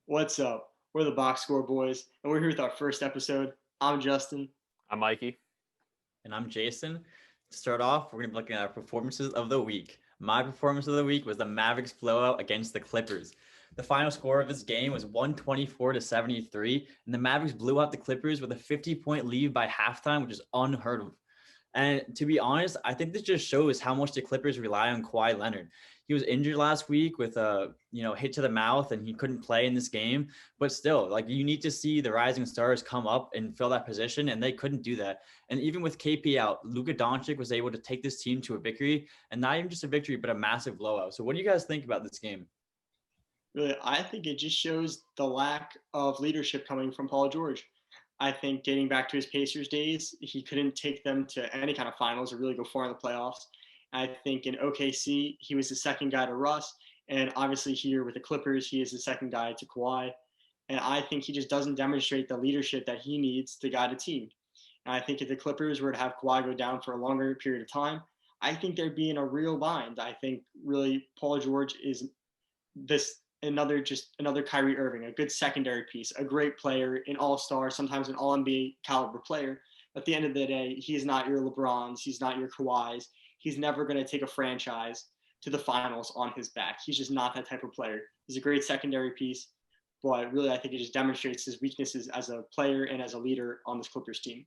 What's up? We're the Box Score Boys, and we're here with our first episode. I'm Justin. I'm Mikey. And I'm Jason. To start off, we're going to be looking at our performances of the week. My performance of the week was the Mavericks blowout against the Clippers. The final score of this game was 124-73, and the Mavericks blew out the Clippers with a 50-point lead by halftime, which is unheard of. And to be honest, I think this just shows how much the Clippers rely on Kawhi Leonard. He was injured last week with a hit to the mouth, and he couldn't play in this game. But still, like, you need to see the rising stars come up and fill that position, and they couldn't do that. And even with KP out, Luka Doncic was able to take this team to a victory, and not even just a victory, but a massive blowout. So what do you guys think about this game? Really, I think it just shows the lack of leadership coming from Paul George. I think dating back to his Pacers days, he couldn't take them to any kind of finals or really go far in the playoffs. I think in OKC, he was the second guy to Russ. And obviously here with the Clippers, he is the second guy to Kawhi. And I think he just doesn't demonstrate the leadership that he needs to guide a team. And I think if the Clippers were to have Kawhi go down for a longer period of time, I think they'd be in a real bind. I think really Paul George is another Kyrie Irving, a good secondary piece, a great player, an all-star, sometimes an all-NBA caliber player. But at the end of the day, he's not your LeBrons, he's not your Kawhis. He's never going to take a franchise to the finals on his back. He's just not that type of player. He's a great secondary piece, but really I think it just demonstrates his weaknesses as a player and as a leader on this Clippers team.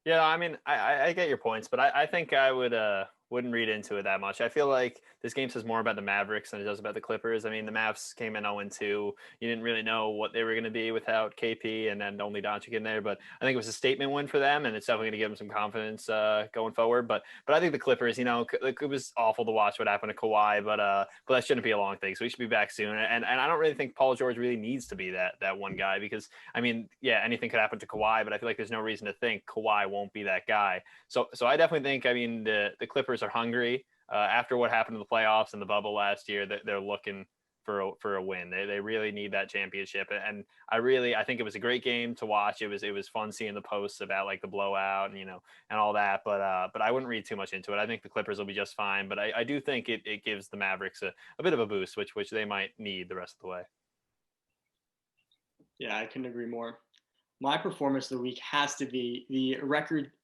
Yeah, I mean, I get your points, but I think I wouldn't read into it that much. I feel like this game says more about the Mavericks than it does about the Clippers. I mean, the Mavs came in 0-2. You didn't really know what they were going to be without KP and then only Doncic in there. But I think it was a statement win for them, and it's definitely going to give them some confidence going forward. But I think the Clippers, it was awful to watch what happened to Kawhi, but that shouldn't be a long thing. So we should be back soon. And I don't really think Paul George really needs to be that one guy because, I mean, yeah, anything could happen to Kawhi, but I feel like there's no reason to think Kawhi won't be that guy. So I definitely think, I mean, the Clippers are hungry after what happened in the playoffs and the bubble last year. They're looking for a win. They really need that championship. And I think it was a great game to watch. It was fun seeing the posts about like the blowout and all that. But I wouldn't read too much into it. I think the Clippers will be just fine. But I do think it gives the Mavericks a bit of a boost, which they might need the rest of the way. Yeah, I couldn't agree more. My performance of the week has to be the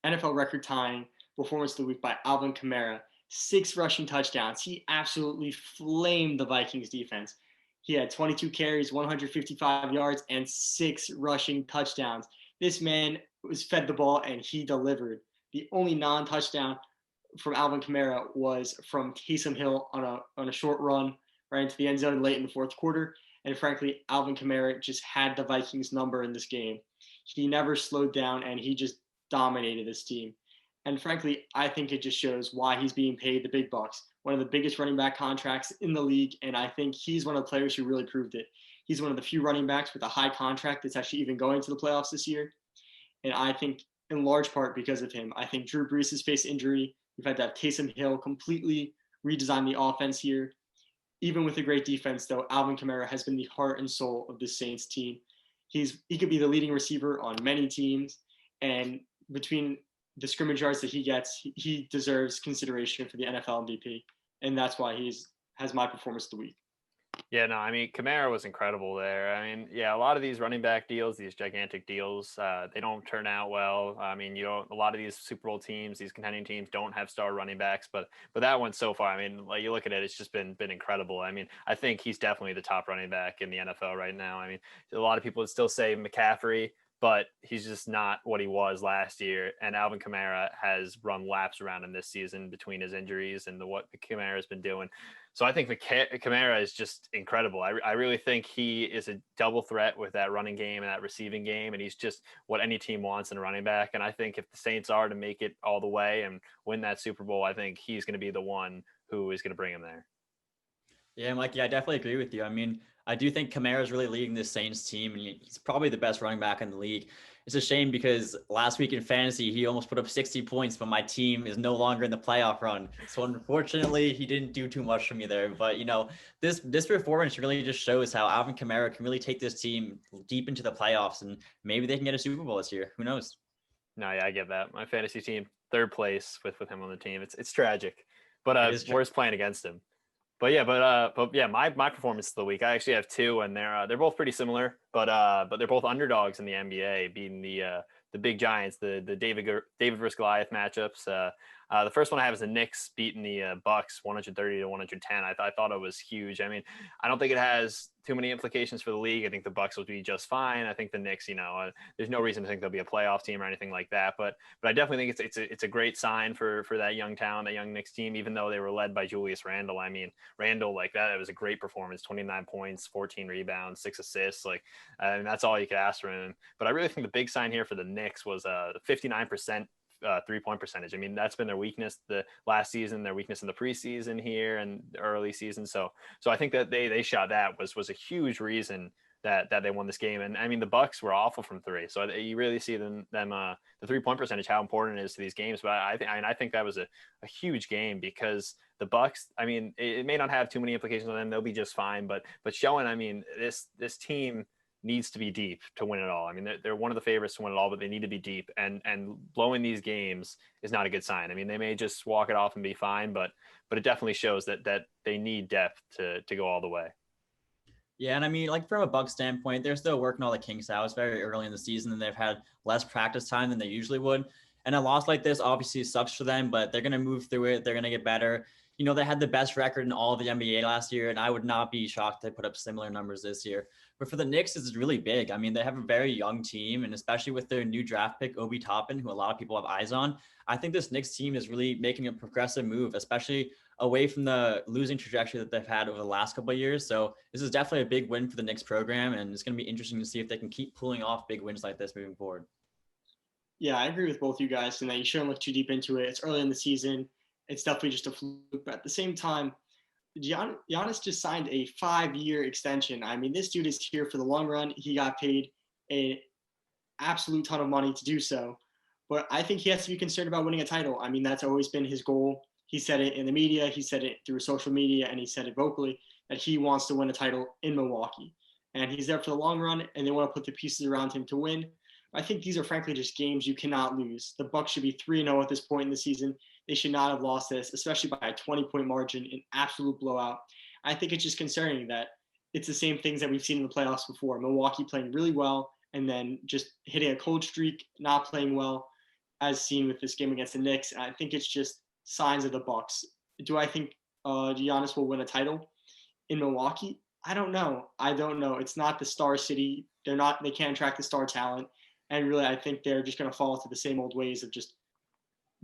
NFL record tying performance of the week by Alvin Kamara. 6 rushing touchdowns. He absolutely flamed the Vikings defense. He had 22 carries, 155 yards, and 6 rushing touchdowns. This man was fed the ball and he delivered. The only non-touchdown from Alvin Kamara was from Taysom Hill on a short run right into the end zone late in the fourth quarter. And frankly, Alvin Kamara just had the Vikings number in this game. He never slowed down and he just dominated this team. And frankly, I think it just shows why he's being paid the big bucks. One of the biggest running back contracts in the league. And I think he's one of the players who really proved it. He's one of the few running backs with a high contract that's actually even going to the playoffs this year. And I think in large part because of him. I think Drew Brees has faced injury. We've had to have Taysom Hill completely redesign the offense here. Even with a great defense, though, Alvin Kamara has been the heart and soul of this Saints team. He could be the leading receiver on many teams. And between the scrimmage yards that he gets, he deserves consideration for the NFL MVP, and that's why has my performance of the week. Yeah, no, I mean, Kamara was incredible there. I mean, yeah, a lot of these running back deals, these gigantic deals, they don't turn out well. I mean, a lot of these Super Bowl teams, these contending teams don't have star running backs, but that one so far, I mean, like you look at it, it's just been incredible. I mean, I think he's definitely the top running back in the NFL right now. I mean, a lot of people would still say McCaffrey, but he's just not what he was last year. And Alvin Kamara has run laps around him this season between his injuries and what Kamara has been doing. So I think Kamara is just incredible. I really think he is a double threat with that running game and that receiving game, and he's just what any team wants in a running back. And I think if the Saints are to make it all the way and win that Super Bowl, I think he's going to be the one who is going to bring him there. Yeah, Mikey, I definitely agree with you. I mean, I do think Kamara is really leading this Saints team, and he's probably the best running back in the league. It's a shame because last week in fantasy, he almost put up 60 points, but my team is no longer in the playoff run. So unfortunately, he didn't do too much for me there. But, this performance really just shows how Alvin Kamara can really take this team deep into the playoffs, and maybe they can get a Super Bowl this year. Who knows? No, yeah, I get that. My fantasy team, 3rd place with him on the team. It's tragic, but worse playing against him. but yeah, my performance of the week. I actually have two, and they're both pretty similar, but they're both underdogs in the NBA, beating the big giants, the David versus Goliath matchups. The first one I have is the Knicks beating the Bucks 130 to 110. I thought it was huge. I mean, I don't think it has too many implications for the league. I think the Bucks will be just fine. I think the Knicks, there's no reason to think they'll be a playoff team or anything like that. But I definitely think it's a great sign for that young talent, that young Knicks team, even though they were led by Julius Randle. I mean, Randle, like that, it was a great performance, 29 points, 14 rebounds, 6 assists. Like, and that's all you could ask for him. But I really think the big sign here for the Knicks was 59% 3-point percentage. I mean, that's been their weakness the last season, their weakness in the preseason here and the early season. So I think that they shot that was a huge reason that they won this game. And I mean, the Bucks were awful from three. So you really see them the 3-point percentage, how important it is to these games. But I think that was a huge game because the Bucks, I mean, it may not have too many implications on them. They'll be just fine. But showing, I mean, this team needs to be deep to win it all. I mean, they're one of the favorites to win it all, but they need to be deep. And blowing these games is not a good sign. I mean, they may just walk it off and be fine, but it definitely shows that they need depth to go all the way. Yeah, and I mean, like from a Bucks standpoint, they're still working all the kinks out. It's very early in the season, and they've had less practice time than they usually would. And a loss like this obviously sucks for them, but they're going to move through it. They're going to get better. They had the best record in all of the NBA last year, and I would not be shocked they put up similar numbers this year. But for the Knicks, it's really big. I mean, they have a very young team, and especially with their new draft pick, Obi Toppin, who a lot of people have eyes on, I think this Knicks team is really making a progressive move, especially away from the losing trajectory that they've had over the last couple of years. So this is definitely a big win for the Knicks program, and it's going to be interesting to see if they can keep pulling off big wins like this moving forward. Yeah, I agree with both you guys, and that you shouldn't look too deep into it. It's early in the season. It's definitely just a fluke. But at the same time, Giannis just signed a 5-year extension. I mean, this dude is here for the long run. He got paid an absolute ton of money to do so. But I think he has to be concerned about winning a title. I mean, that's always been his goal. He said it in the media, he said it through social media, and he said it vocally that he wants to win a title in Milwaukee. And he's there for the long run, and they want to put the pieces around him to win. I think these are frankly just games you cannot lose. The Bucks should be 3-0 at this point in the season. They should not have lost this, especially by a 20-point margin, an absolute blowout. I think it's just concerning that it's the same things that we've seen in the playoffs before. Milwaukee playing really well and then just hitting a cold streak, not playing well, as seen with this game against the Knicks. I think it's just signs of the Bucks. Do I think Giannis will win a title in Milwaukee? I don't know. It's not the star city. They can't attract the star talent. And really, I think they're just going to fall into the same old ways of just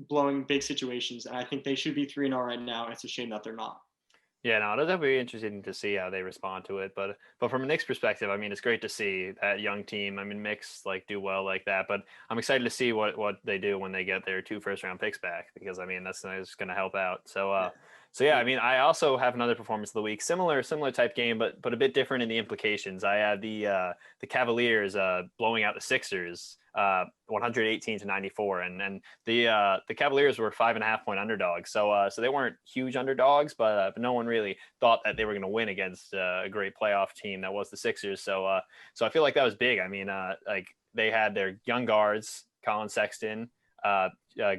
blowing big situations. And I think they should be 3-0 right now. It's a shame that they're not. Yeah, no, it'll be interesting to see how they respond to it. But from a Knicks perspective, I mean, it's great to see that young team. I mean, Knicks do well like that. But I'm excited to see what they do when they get their 2 first-round picks back, because I mean that's going to help out. So yeah, I mean, I also have another performance of the week, similar type game, but a bit different in the implications. I had the Cavaliers blowing out the Sixers 118-94, and the Cavaliers were 5.5-point underdogs. So they weren't huge underdogs, but no one really thought that they were going to win against a great playoff team that was the Sixers. So I feel like that was big. I mean, they had their young guards, Colin Sexton,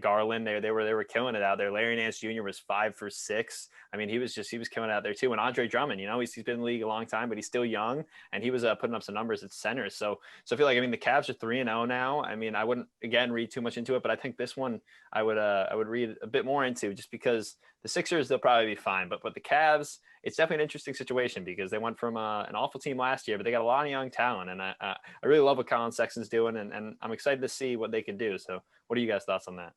Garland, they were killing it out there. Larry Nance Jr. was 5 for 6. I mean, he was killing it out there too. And Andre Drummond, he's been in the league a long time, but he's still young, and he was putting up some numbers at center. So I feel like, I mean, the Cavs are 3-0 now. I mean, I wouldn't again read too much into it, but I think this one I would read a bit more into, just because the Sixers, they'll probably be fine, but the Cavs, it's definitely an interesting situation because they went from an awful team last year, but they got a lot of young talent, and I really love what Colin Sexton's doing, and I'm excited to see what they can do. So what are you guys' thoughts on that?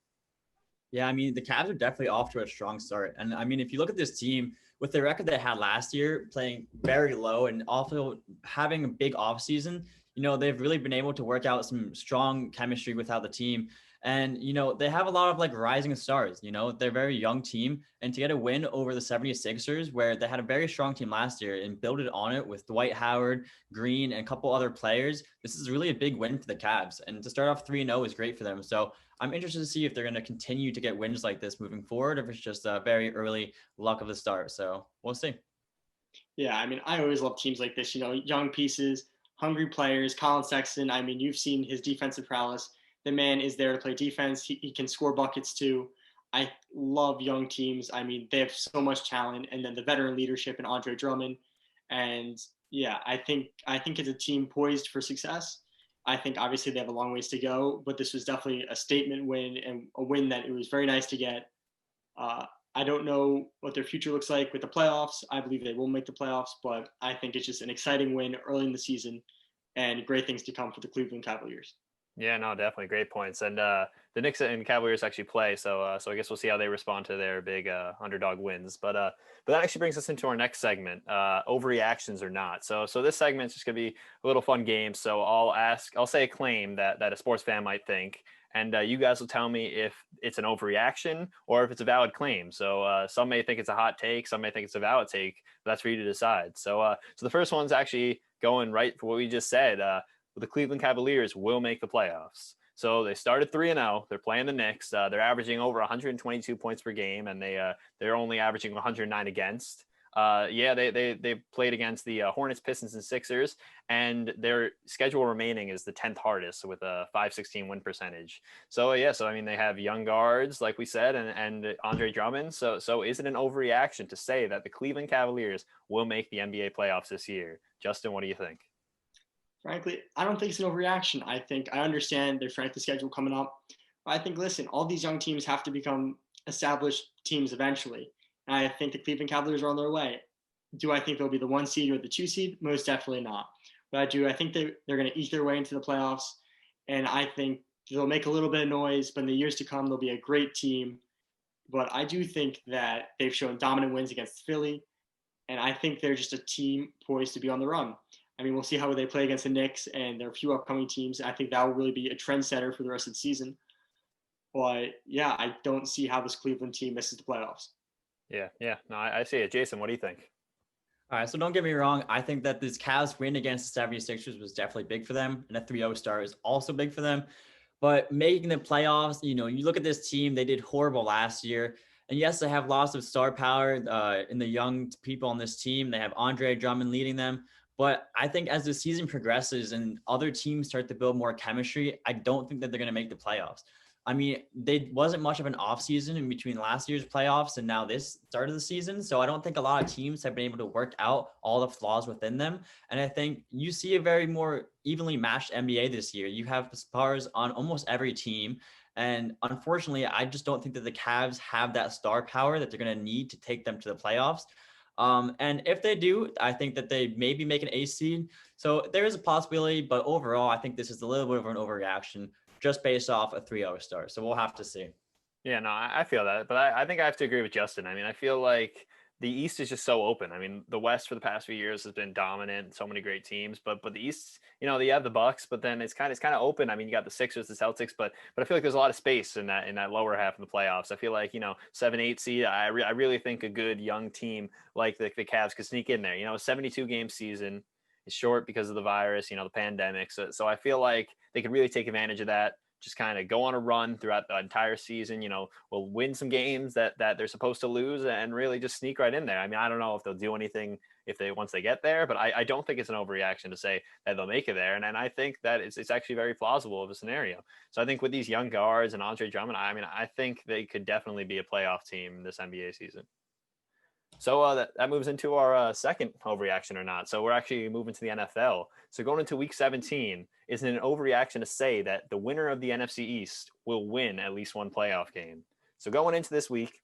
Yeah, I mean, the Cavs are definitely off to a strong start. And I mean, if you look at this team with the record they had last year, playing very low and also having a big offseason, they've really been able to work out some strong chemistry without the team. And, they have a lot of rising stars, they're a very young team. And to get a win over the 76ers, where they had a very strong team last year and build it on it with Dwight Howard, Green, and a couple other players, this is really a big win for the Cavs. And to start off 3-0 is great for them. So I'm interested to see if they're going to continue to get wins like this moving forward, or if it's just a very early luck of the start. So we'll see. Yeah, I mean, I always love teams like this, young pieces, hungry players. Colin Sexton, I mean, you've seen his defensive prowess. The man is there to play defense. He can score buckets too. I love young teams. I mean, they have so much talent, and then the veteran leadership and Andre Drummond. And yeah, I think it's a team poised for success. I think obviously they have a long ways to go, but this was definitely a statement win and a win that it was very nice to get. Uh, I don't know what their future looks like with the playoffs. I believe they will make the playoffs, but I think it's just an exciting win early in the season and great things to come for the Cleveland Cavaliers. Yeah, no, definitely great points. And the Knicks and Cavaliers actually play, so I guess we'll see how they respond to their big underdog wins. But that actually brings us into our next segment, overreactions or not. So this segment is just gonna be a little fun game. So I'll say a claim that a sports fan might think, and you guys will tell me if it's an overreaction or if it's a valid claim. So some may think it's a hot take, some may think it's a valid take. But that's for you to decide. So the first one's actually going right for what we just said. The Cleveland Cavaliers will make the playoffs. So they started 3-0. They're playing the Knicks. They're averaging over 122 points per game, and they're only averaging 109 against. They played against the Hornets, Pistons, and Sixers, and their schedule remaining is the 10th hardest with a 516 win percentage. So I mean they have young guards like we said, and Andre Drummond. So is it an overreaction to say that the Cleveland Cavaliers will make the NBA playoffs this year? Justin, what do you think? Frankly, I don't think it's an overreaction. I think I understand their strength of schedule coming up. But I think, listen, all these young teams have to become established teams eventually. And I think the Cleveland Cavaliers are on their way. Do I think they'll be the 1 seed or the 2 seed? Most definitely not. But I do. I think they're going to eke their way into the playoffs. And I think they'll make a little bit of noise, but in the years to come, they'll be a great team. But I do think that they've shown dominant wins against Philly. And I think they're just a team poised to be on the run. I mean, we'll see how they play against the Knicks and there are a few upcoming teams. I think that will really be a trendsetter for the rest of the season. But yeah, I don't see how this Cleveland team misses the playoffs. Yeah. No, I see it. Jason, what do you think? All right, so don't get me wrong. I think that this Cavs win against the 76ers was definitely big for them, and a 3-0 start is also big for them. But making the playoffs, you look at this team, they did horrible last year. And yes, they have lots of star power in the young people on this team. They have Andre Drummond leading them. But I think as the season progresses and other teams start to build more chemistry, I don't think that they're going to make the playoffs. I mean, they wasn't much of an offseason in between last year's playoffs and now this start of the season. So I don't think a lot of teams have been able to work out all the flaws within them. And I think you see a very more evenly matched NBA this year. You have stars on almost every team. And unfortunately, I just don't think that the Cavs have that star power that they're going to need to take them to the playoffs. And if they do, I think that they maybe make an A seed. So there is a possibility, but overall, I think this is a little bit of an overreaction just based off a 3-0 start. So we'll have to see. Yeah, no, I feel that, but I think I have to agree with Justin. I mean, I feel like the East is just so open. I mean, the West for the past few years has been dominant, so many great teams, but the East, they have the Bucks, but then it's kind of open. I mean, you got the Sixers, the Celtics, but I feel like there's a lot of space in that lower half of the playoffs. I feel like 7-8 seed. I really think a good young team like the Cavs could sneak in there. A 72 game season is short because of the virus, the pandemic. So I feel like they could really take advantage of that. Just kind of go on a run throughout the entire season, will win some games that they're supposed to lose and really just sneak right in there. I mean, I don't know if they'll do anything once they get there, but I don't think it's an overreaction to say that they'll make it there. And I think that it's actually very plausible of a scenario. So I think with these young guards and Andre Drummond, I mean, I think they could definitely be a playoff team this NBA season. So that moves into our second overreaction or not. So we're actually moving to the NFL. So going into week 17, is it an overreaction to say that the winner of the NFC East will win at least one playoff game? So going into this week,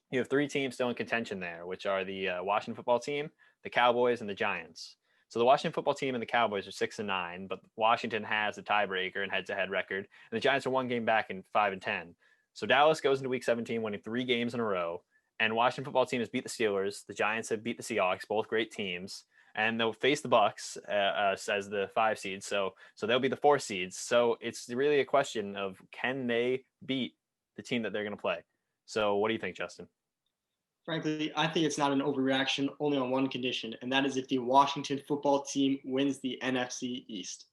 you have three teams still in contention there, which are the Washington football team, the Cowboys, and the Giants. So the Washington football team and the Cowboys are 6-9, but Washington has a tiebreaker and head-to-head record, and the Giants are one game back in 5-10. So Dallas goes into week 17 winning 3 games in a row. And Washington football team has beat the Steelers. The Giants have beat the Seahawks, both great teams. And they'll face the Bucks as the 5 seeds. So they'll be the 4 seeds. So it's really a question of can they beat the team that they're going to play? So what do you think, Justin? Frankly, I think it's not an overreaction only on one condition, and that is if the Washington football team wins the NFC East.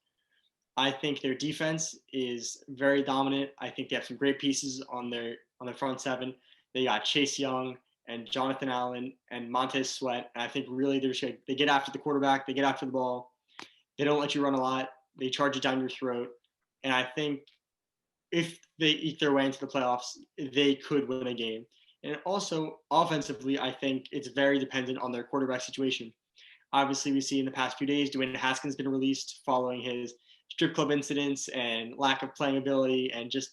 I think their defense is very dominant. I think they have some great pieces on their front seven. They got Chase Young and Jonathan Allen and Montez Sweat. And I think really they get after the quarterback. They get after the ball. They don't let you run a lot. They charge it down your throat. And I think if they eke their way into the playoffs, they could win a game. And also, offensively, I think it's very dependent on their quarterback situation. Obviously, we see in the past few days, Dwayne Haskins been released following his strip club incidents and lack of playing ability, and just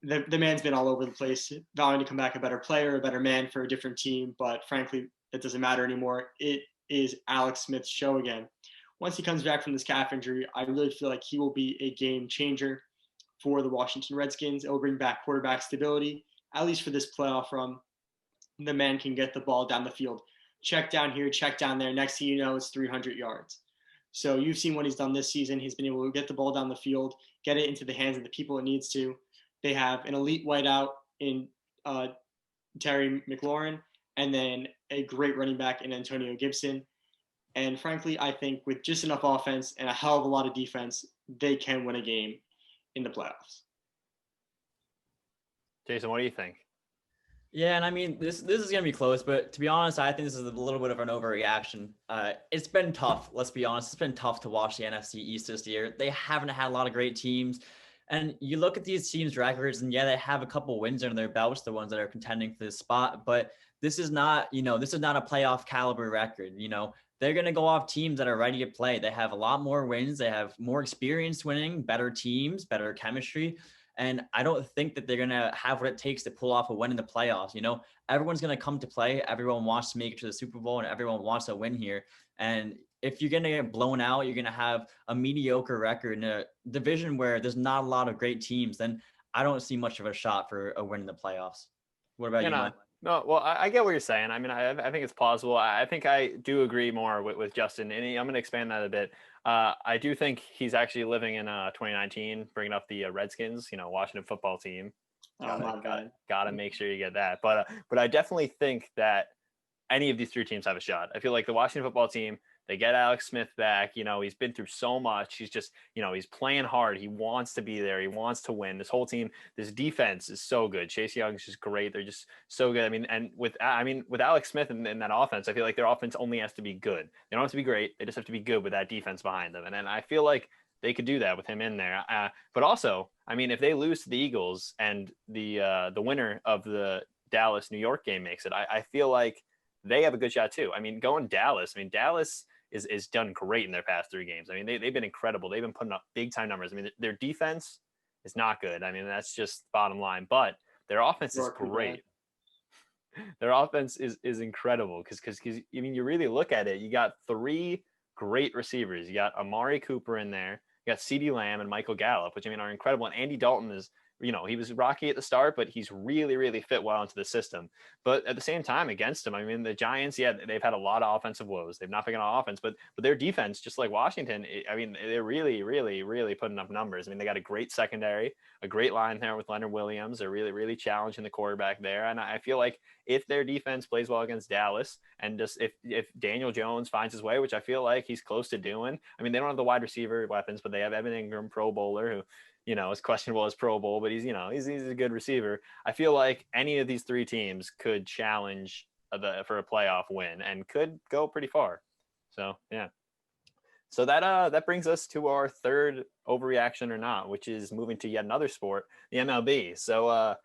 the man's been all over the place, vowing to come back a better player, a better man for a different team. But frankly, it doesn't matter anymore. It is Alex Smith's show again. Once he comes back from this calf injury, I really feel like he will be a game changer for the Washington Redskins. It will bring back quarterback stability, at least for this playoff run. The man can get the ball down the field. Check down here, check down there. Next thing you know, it's 300 yards. So you've seen what he's done this season. He's been able to get the ball down the field, get it into the hands of the people it needs to. They have an elite wideout in Terry McLaurin, and then a great running back in Antonio Gibson. And frankly, I think with just enough offense and a hell of a lot of defense, they can win a game in the playoffs. Jason, what do you think? Yeah, and I mean this is gonna be close, but to be honest, I think this is a little bit of an overreaction. It's been tough. Let's be honest, it's been tough to watch the NFC East this year. They haven't had a lot of great teams, and you look at these teams' records, and yeah, they have a couple wins under their belts, the ones that are contending for this spot. But this is not, this is not a playoff caliber record. They're gonna go off teams that are ready to play. They have a lot more wins. They have more experience winning, better teams, better chemistry. And I don't think that they're going to have what it takes to pull off a win in the playoffs. Everyone's going to come to play. Everyone wants to make it to the Super Bowl, and everyone wants to win here. And if you're going to get blown out, you're going to have a mediocre record in a division where there's not a lot of great teams, then I don't see much of a shot for a win in the playoffs. What about you, Mike? No, well, I get what you're saying. I mean, I think it's plausible. I think I do agree more with Justin, and I'm going to expand that a bit. I do think he's actually living in 2019, bringing up the Redskins, Washington football team. Gotta make sure you get that. But I definitely think that any of these three teams have a shot. I feel like the Washington football team, they get Alex Smith back. He's been through so much. He's just, he's playing hard. He wants to be there. He wants to win. This whole team, this defense is so good. Chase Young is just great. They're just so good. With Alex Smith in that offense, I feel like their offense only has to be good. They don't have to be great. They just have to be good with that defense behind them. And I feel like they could do that with him in there. But also, if they lose to the Eagles and the winner of the Dallas New York game makes it, I feel like they have a good shot too. Going Dallas. Dallas is done great in their past three games. They've been incredible. They've been putting up big time numbers. Their defense is not good. That's just bottom line. But their offense is great. Their offense is incredible because you really look at it. You got three great receivers. You got Amari Cooper in there. You got CeeDee Lamb and Michael Gallup, which are incredible. And Andy Dalton is, he was rocky at the start, but he's really, really fit well into the system. But at the same time, against him, the Giants, they've had a lot of offensive woes. They've not been on offense, but their defense, just like Washington, they're really, really, really putting up numbers. They got a great secondary, a great line there with Leonard Williams. They're really, really challenging the quarterback there. And I feel like if their defense plays well against Dallas, and just if Daniel Jones finds his way, which I feel like he's close to doing, they don't have the wide receiver weapons, but they have Evan Ingram, Pro Bowler, who is questionable as Pro Bowl, but he's a good receiver. I feel like any of these three teams could challenge for a playoff win and could go pretty far. So yeah. So that brings us to our third overreaction or not, which is moving to yet another sport, the MLB. So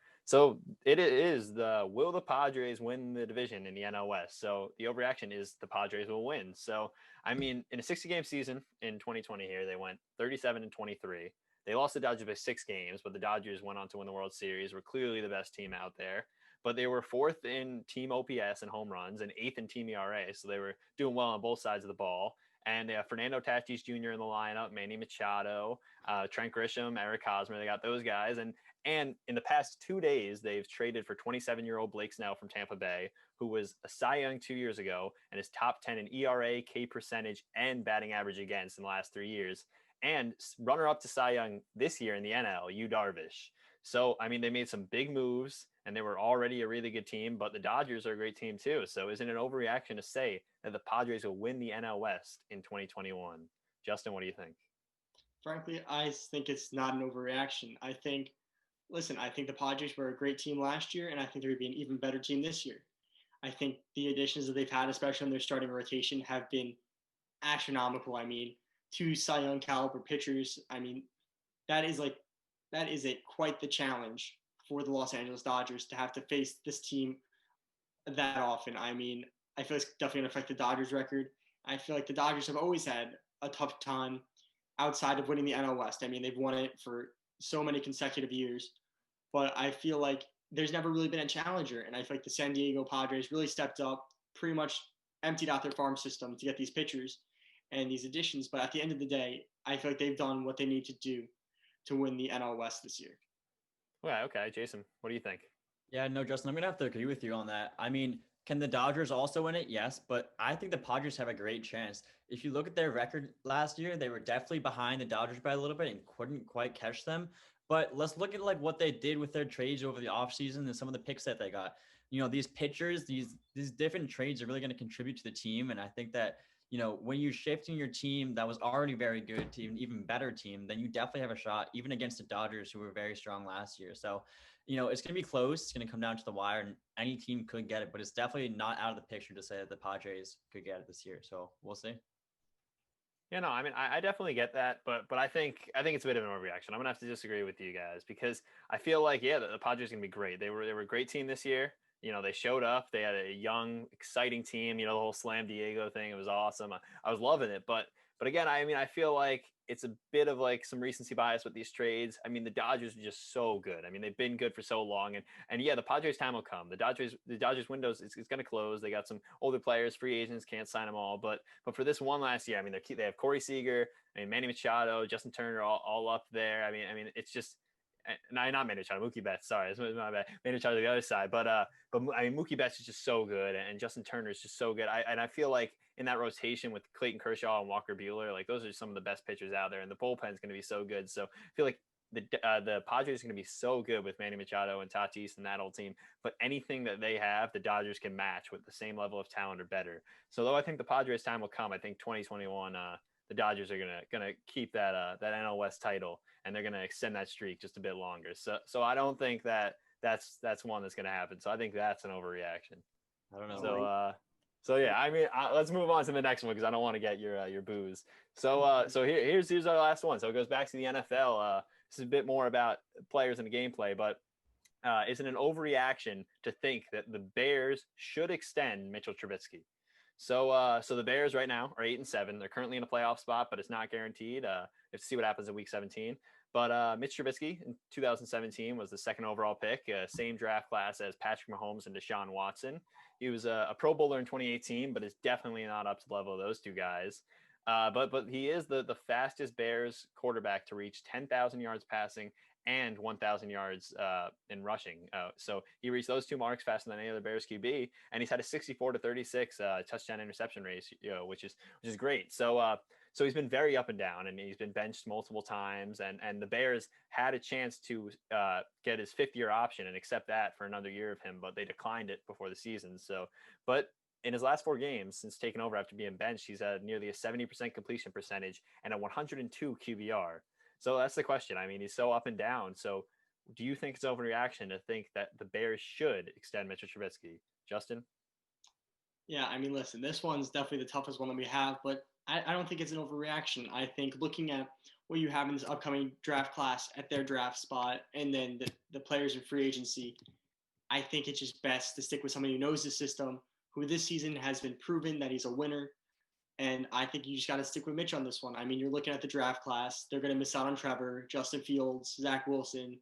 it is will the Padres win the division in the NL West? So the overreaction is the Padres will win. So in a 60-game season in 2020 here, they went 37-23. They lost the Dodgers by 6 games, but the Dodgers went on to win the World Series, were clearly the best team out there. But they were 4th in team OPS and home runs and 8th in team ERA. So they were doing well on both sides of the ball. And they have Fernando Tatis Jr. in the lineup, Manny Machado, Trent Grisham, Eric Hosmer. They got those guys. And in the past 2 days, they've traded for 27-year-old Blake Snell from Tampa Bay, who was a Cy Young 2 years ago and is top 10 in ERA, K percentage, and batting average against in the last 3 years. And runner-up to Cy Young this year in the NL, Yu Darvish. So, they made some big moves, and they were already a really good team, but the Dodgers are a great team too. So isn't it an overreaction to say that the Padres will win the NL West in 2021? Justin, what do you think? Frankly, I think it's not an overreaction. I think the Padres were a great team last year, and I think they're going to be an even better team this year. I think the additions that they've had, especially in their starting rotation, have been astronomical. 2 Cy Young caliber pitchers. That is like that is quite the challenge for the Los Angeles Dodgers to have to face this team that often. I mean, I feel it's definitely going to affect the Dodgers record. I feel like the Dodgers have always had a tough time outside of winning the NL West. I mean, they've won it for so many consecutive years, but I feel like there's never really been a challenger. And I feel like the San Diego Padres really stepped up, pretty much emptied out their farm system to get these pitchers and these additions. But at the end of the day, I feel like they've done what they need to do to win the NL West this year. Yeah, okay. Jason, what do you think? Yeah, no, Justin, I'm gonna have to agree with you on that. I mean, can the Dodgers also win it? Yes, but I think the Padres have a great chance. If you look at their record last year, they were definitely behind the Dodgers by a little bit and couldn't quite catch them. But let's look at like what they did with their trades over the offseason and some of the picks that they got. You know, these pitchers, these different trades are really going to contribute to the team. And I think that, you know, when you're shifting your team that was already very good to an even better team, then you definitely have a shot, even against the Dodgers, who were very strong last year. So, you know, it's going to be close. It's going to come down to the wire, and any team could get it, but it's definitely not out of the picture to say that the Padres could get it this year. So we'll see. Yeah, no, I mean, I definitely get that, but I think it's a bit of an overreaction. I'm gonna have to disagree with you guys because I feel like the Padres are gonna be great. They were a great team this year. You know, they showed up. They had a young, exciting team. You know, the whole Slam Diego thing. It was awesome. I was loving it. But again, I mean, I feel like it's a bit of like some recency bias with these trades. I mean, the Dodgers are just so good. I mean, they've been good for so long, and yeah, the Padres' time will come. The Dodgers windows it's going to close. They got some older players, free agents, can't sign them all. But for this one last year, I mean, they have Corey Seager, I mean, Manny Machado, Justin Turner, all up there. I mean, it's just. Not Manny Machado, Mookie Betts. Sorry, it's my bad. Manny Machado the other side, but I mean, Mookie Betts is just so good, and Justin Turner is just so good. I feel like in that rotation with Clayton Kershaw and Walker Buehler, like those are some of the best pitchers out there, and the bullpen is going to be so good. So I feel like the Padres are going to be so good with Manny Machado and Tatis and that whole team. But anything that they have, the Dodgers can match with the same level of talent or better. So though I think the Padres' time will come, I think 2021. The Dodgers are gonna keep that NL West title, and they're gonna extend that streak just a bit longer. So I don't think that's one that's gonna happen. So I think that's an overreaction. I don't know. So yeah, I mean, let's move on to the next one because I don't want to get your booze. So here's our last one. So it goes back to the NFL. This is a bit more about players and the gameplay, but is it an overreaction to think that the Bears should extend Mitchell Trubisky? So the Bears right now are 8-7. They're currently in a playoff spot, but it's not guaranteed. We have to see what happens in Week 17. But Mitch Trubisky in 2017 was the second overall pick, same draft class as Patrick Mahomes and Deshaun Watson. He was a Pro Bowler in 2018, but is definitely not up to the level of those two guys. But he is the fastest Bears quarterback to reach 10,000 yards passing and 1,000 yards in rushing. So he reached those two marks faster than any other Bears QB, and he's had a 64-36 touchdown interception ratio, which is great. So he's been very up and down, and he's been benched multiple times. And the Bears had a chance to get his fifth-year option and accept that for another year of him, but they declined it before the season. But in his last 4 games since taking over after being benched, he's had nearly a 70% completion percentage and a 102 QBR. So that's the question. I mean, he's so up and down. So do you think it's overreaction to think that the Bears should extend Mitchell Trubisky? Justin? Yeah, I mean, listen, this one's definitely the toughest one that we have, but I don't think it's an overreaction. I think looking at what you have in this upcoming draft class at their draft spot and then the players in free agency, I think it's just best to stick with somebody who knows the system, who this season has been proven that he's a winner. And I think you just got to stick with Mitch on this one. I mean, you're looking at the draft class. They're going to miss out on Trevor, Justin Fields, Zach Wilson.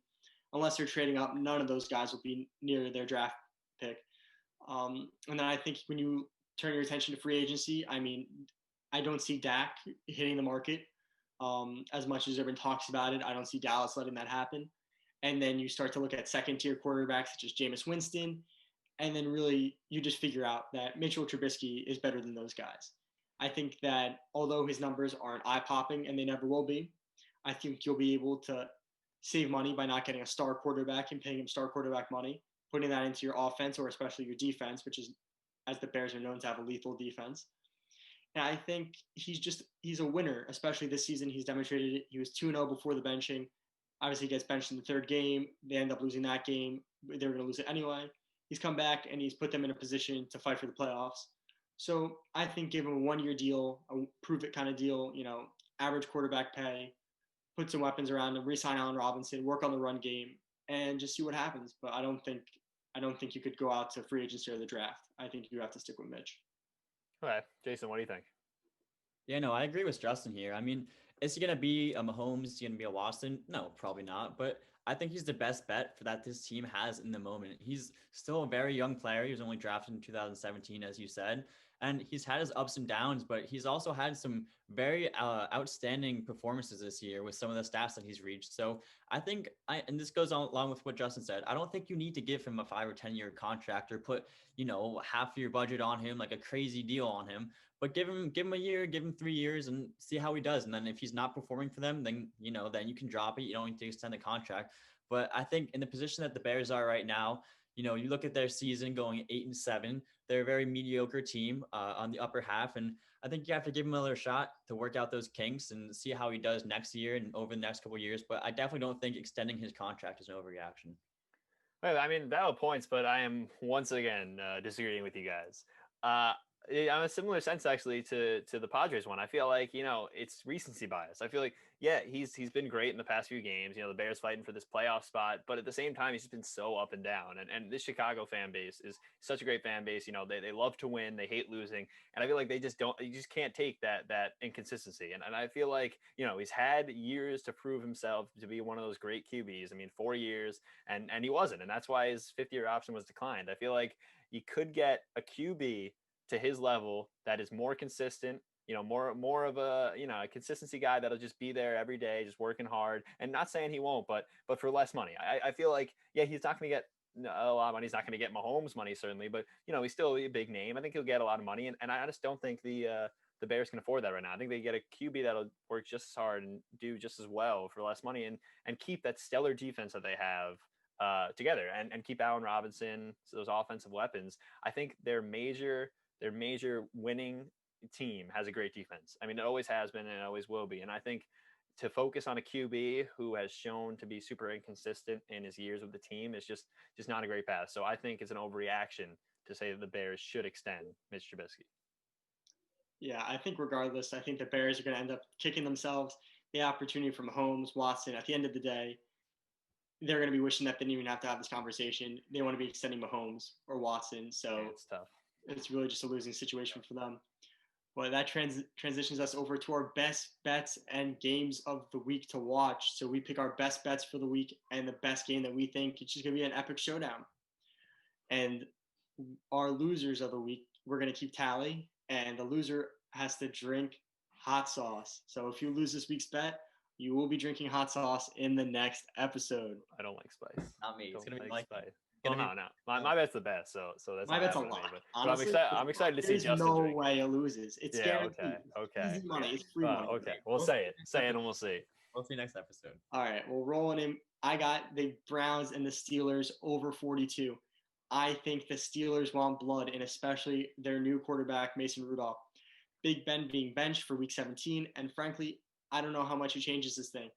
Unless they're trading up, none of those guys will be near their draft pick. And then I think when you turn your attention to free agency, I mean, I don't see Dak hitting the market as much as everyone talks about it. I don't see Dallas letting that happen. And then you start to look at second-tier quarterbacks such as Jameis Winston, and then really you just figure out that Mitchell Trubisky is better than those guys. I think that although his numbers aren't eye-popping, and they never will be, I think you'll be able to save money by not getting a star quarterback and paying him star quarterback money, putting that into your offense or especially your defense, which is, as the Bears are known to have, a lethal defense. And I think he's a winner, especially this season. He's demonstrated it. He was 2-0 before the benching. Obviously, he gets benched in the third game. They end up losing that game. They were going to lose it anyway. He's come back, and he's put them in a position to fight for the playoffs. So I think give him a 1-year deal, a prove-it kind of deal, average quarterback pay, put some weapons around him, re-sign Allen Robinson, work on the run game, and just see what happens. But I don't think you could go out to free agency or the draft. I think you have to stick with Mitch. Okay, Jason, what do you think? Yeah, no, I agree with Justin here. I mean, is he going to be a Mahomes? Is he going to be a Watson? No, probably not. But I think he's the best bet for that this team has in the moment. He's still a very young player. He was only drafted in 2017, as you said. And he's had his ups and downs, but he's also had some very outstanding performances this year with some of the stats that he's reached. So I think, and this goes on along with what Justin said, I don't think you need to give him a 5 or 10 year contract or put, half your budget on him, like a crazy deal on him. But give him a year, give him 3 years, and see how he does. And then if he's not performing for them, then then you can drop it. You don't need to extend the contract. But I think in the position that the Bears are right now, you look at their season going 8-7. They're a very mediocre team on the upper half, and I think you have to give him another shot to work out those kinks and see how he does next year and over the next couple of years. But I definitely don't think extending his contract is an overreaction. Well, I mean, valid points, but I am once again disagreeing with you guys. I'm a similar sense actually to the Padres one. I feel like it's recency bias. I feel like he's been great in the past few games. The Bears fighting for this playoff spot, but at the same time he's been so up and down. And this Chicago fan base is such a great fan base. They love to win, they hate losing, and I feel like you just can't take that inconsistency. And I feel like he's had years to prove himself to be one of those great QBs. I mean, 4 years, and he wasn't, and that's why his 5th-year option was declined. I feel like you could get a QB to his level that is more consistent, more of a a consistency guy that'll just be there every day, just working hard. And not saying he won't, but for less money. I feel like he's not going to get a lot of money. He's not going to get Mahomes money certainly, but he's still a big name. I think he'll get a lot of money, and I just don't think the Bears can afford that right now. I think they get a QB that'll work just as hard and do just as well for less money, and keep that stellar defense that they have together, and keep Allen Robinson, so those offensive weapons. I think their major winning team has a great defense. I mean, it always has been and it always will be. And I think to focus on a QB who has shown to be super inconsistent in his years with the team is just not a great path. So I think it's an overreaction to say that the Bears should extend Mitch Trubisky. Yeah, I think regardless, I think the Bears are going to end up kicking themselves the opportunity from Mahomes, Watson. At the end of the day, they're going to be wishing that they didn't even have to have this conversation. They want to be extending Mahomes or Watson. So it's tough. It's really just a losing situation for them. But that transitions us over to our best bets and games of the week to watch. So we pick our best bets for the week and the best game that we think it's just going to be an epic showdown. And our losers of the week, we're going to keep tally. And the loser has to drink hot sauce. So if you lose this week's bet, you will be drinking hot sauce in the next episode. I don't like spice. Not me. It's going to be like spice. Well, no. My bet's the best, so that's my bet's a lot. Me, but honestly, I'm excited to see Justin There's no drink. way it loses. It's guaranteed. Okay. Easy money. It's free money. Okay, we'll say it, and we'll see. We'll see next episode. All right, well, rolling in. I got the Browns and the Steelers over 42. I think the Steelers want blood, and especially their new quarterback, Mason Rudolph. Big Ben being benched for Week 17, and frankly, I don't know how much it changes this thing.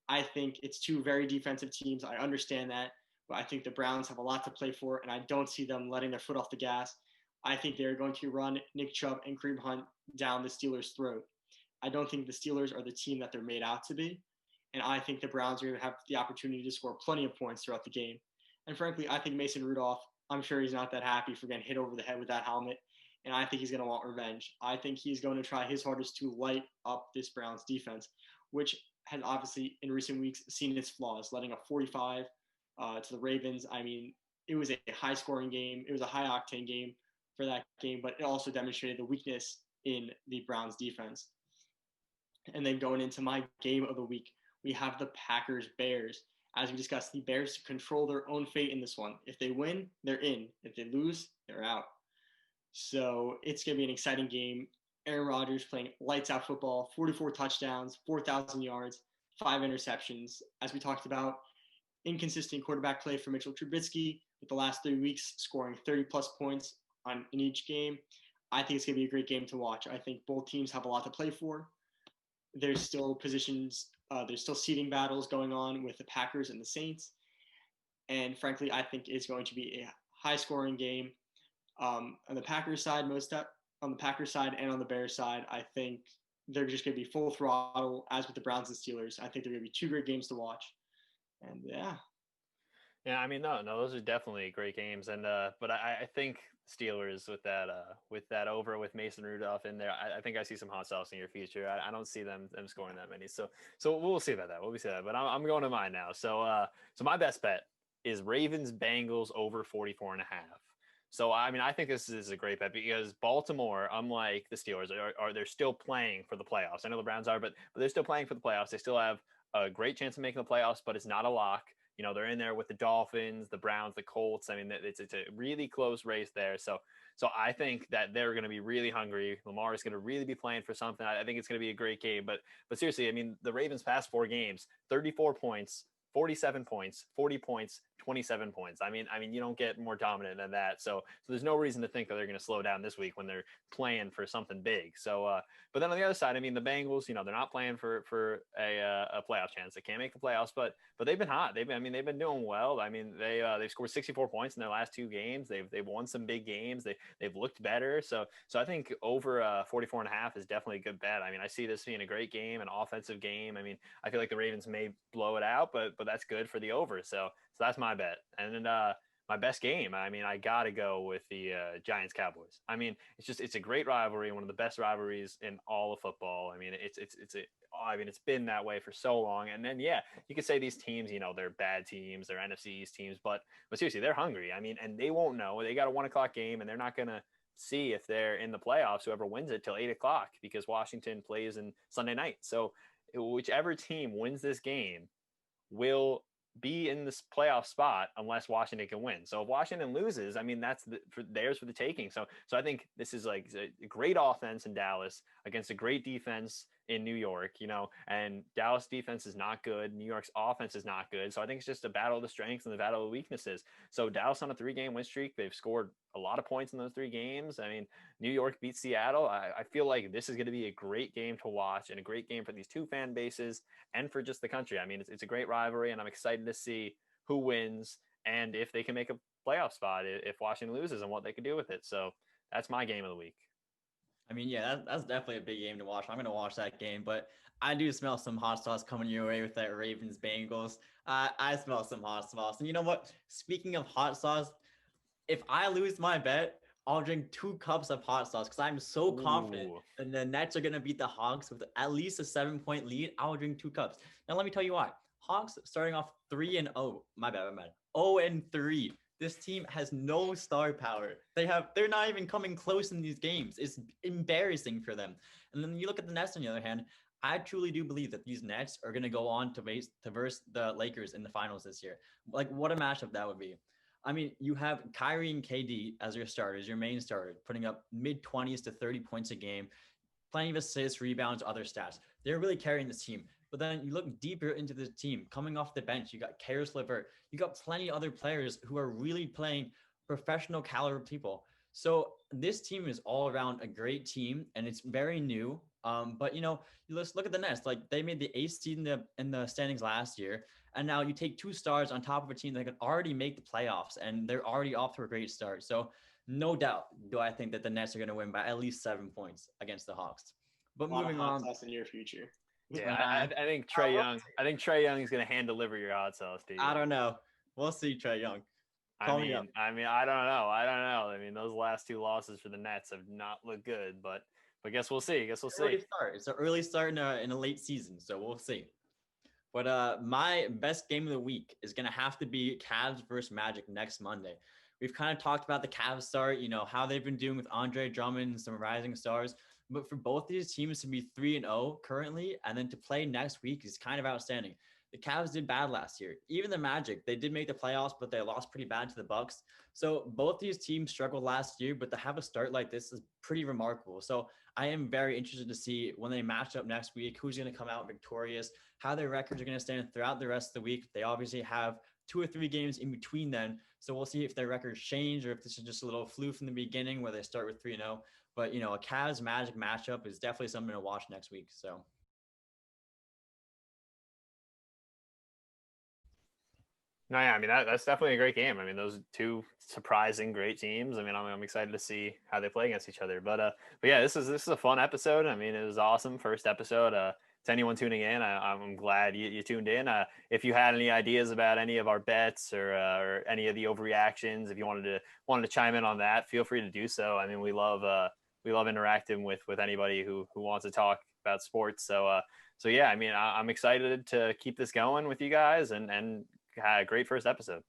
I think it's two very defensive teams. I understand that. But I think the Browns have a lot to play for, and I don't see them letting their foot off the gas. I think they're going to run Nick Chubb and Kareem Hunt down the Steelers' throat. I don't think the Steelers are the team that they're made out to be, and I think the Browns are going to have the opportunity to score plenty of points throughout the game. And frankly, I think Mason Rudolph, I'm sure he's not that happy for getting hit over the head with that helmet, and I think he's going to want revenge. I think he's going to try his hardest to light up this Browns defense, which has obviously in recent weeks seen its flaws, letting a 45 to the Ravens. I mean, it was a high-scoring game. It was a high-octane game for that game, but it also demonstrated the weakness in the Browns defense. And then going into my game of the week, we have the Packers-Bears. As we discussed, the Bears control their own fate in this one. If they win, they're in. If they lose, they're out. So it's going to be an exciting game. Aaron Rodgers playing lights-out football, 44 touchdowns, 4,000 yards, 5 interceptions. As we talked about, inconsistent quarterback play for Mitchell Trubisky with the last 3 weeks scoring 30-plus points in each game. I think it's going to be a great game to watch. I think both teams have a lot to play for. There's still positions, there's still seeding battles going on with the Packers and the Saints. And frankly, I think it's going to be a high-scoring game. On the Packers side and on the Bears side, I think they're just going to be full throttle, as with the Browns and Steelers. I think they're going to be two great games to watch. And yeah. Yeah, I mean, no, those are definitely great games, and but I think Steelers with that over with Mason Rudolph in there, I think I see some hot sauce in your future. I don't see them scoring that many, so we'll see about that. We'll see that, but I'm going to mine now. So my best bet is Ravens Bengals over 44.5. So I mean, I think this is a great bet because Baltimore, unlike the Steelers, are they're still playing for the playoffs. I know the Browns are, but they're still playing for the playoffs. They still have a great chance of making the playoffs, but it's not a lock. You know, they're in there with the Dolphins, the Browns, the Colts. I mean, it's a really close race there. So I think that they're going to be really hungry. Lamar is going to really be playing for something. I think it's going to be a great game. But seriously, I mean, the Ravens past 4 games, 34 points, 47 points, 40 points, 27 points. I mean, you don't get more dominant than that. So there's no reason to think that they're going to slow down this week when they're playing for something big. So, but then on the other side, I mean, the Bengals, you know, they're not playing for a playoff chance. They can't make the playoffs, but they've been hot. They've been doing well. I mean, they've scored 64 points in their last 2 games. They've won some big games. They've looked better. So I think over 44.5 is definitely a good bet. I mean, I see this being a great game, an offensive game. I mean, I feel like the Ravens may blow it out, but that's good for the over. So that's my bet. And then my best game, I mean, I got to go with the Giants Cowboys. I mean, it's a great rivalry, one of the best rivalries in all of football. I mean, it's been that way for so long. And then, yeah, you could say these teams, you know, they're bad teams, they're NFC East teams, but seriously, they're hungry. I mean, and they won't know. They got a 1:00 game, and they're not going to see if they're in the playoffs, whoever wins it, till 8:00 because Washington plays in Sunday night. So whichever team wins this game will be in this playoff spot unless Washington can win. So if Washington loses, I mean, that's theirs for the taking. So I think this is like a great offense in Dallas against a great defense in New York, you know, and Dallas defense is not good. New York's offense is not good. So I think it's just a battle of the strengths and the battle of the weaknesses. So Dallas on a 3-game win streak, they've scored a lot of points in those 3 games. I mean, New York beat Seattle. I feel like this is going to be a great game to watch and a great game for these 2 fan bases and for just the country. I mean, it's a great rivalry, and I'm excited to see who wins and if they can make a playoff spot if Washington loses and what they can do with it. So that's my game of the week. I mean, yeah, that's definitely a big game to watch. I'm going to watch that game, but I do smell some hot sauce coming your way with that Ravens Bengals. I smell some hot sauce. And you know what? Speaking of hot sauce, if I lose my bet, I'll drink 2 cups of hot sauce because I'm so confident that the Nets are going to beat the Hawks with at least a 7-point lead. I will drink 2 cups. Now, let me tell you why. Hawks starting off 3-0. My bad. 0-3. This team has no star power. They're not even coming close in these games. It's embarrassing for them. And then you look at the Nets on the other hand. I truly do believe that these Nets are going to go on to verse the Lakers in the finals this year. Like, what a matchup that would be. I mean, you have Kyrie and KD as your starters, your main starter, putting up mid-20s to 30 points a game, plenty of assists, rebounds, other stats. They're really carrying this team. But then you look deeper into the team, coming off the bench, you got Caris LeVert. You got plenty other players who are really playing professional caliber people. So this team is all around a great team, and it's very new. But you know, let's look at the Nets. Like, they made the 8th seed in the standings last year, and now you take 2 stars on top of a team that could already make the playoffs, and they're already off to a great start. So no doubt do I think that the Nets are going to win by at least 7 points against the Hawks. But moving on, that's in your future. Yeah, I think Trae Young. I think Trae Young is going to hand deliver your hot sauce to you. I don't know. We'll see, Trae Young. I mean, I don't know. I mean, those last 2 losses for the Nets have not looked good, but guess we'll see. It's an early start in a late season, so we'll see. But my best game of the week is going to have to be Cavs versus Magic next Monday. We've kind of talked about the Cavs start, you know, how they've been doing with Andre Drummond and some rising stars. But for both these teams to be 3-0 currently and then to play next week is kind of outstanding. The Cavs did bad last year. Even the Magic, they did make the playoffs, but they lost pretty bad to the Bucks. So both these teams struggled last year, but to have a start like this is pretty remarkable. So I am very interested to see when they match up next week, who's going to come out victorious, how their records are going to stand throughout the rest of the week. They obviously have 2 or 3 games in between then. So we'll see if their records change or if this is just a little fluke from the beginning where they start with 3-0. But, you know, a Cavs Magic matchup is definitely something to watch next week. So. No, yeah, I mean that's definitely a great game. I mean, those two surprising great teams. I mean, I'm excited to see how they play against each other. But yeah, this is a fun episode. I mean, it was awesome first episode. To anyone tuning in, I'm glad you tuned in. If you had any ideas about any of our bets or any of the overreactions, if you wanted to chime in on that, feel free to do so. I mean, we love interacting with anybody who wants to talk about sports. So yeah, I mean, I'm excited to keep this going with you guys and had a great first episode.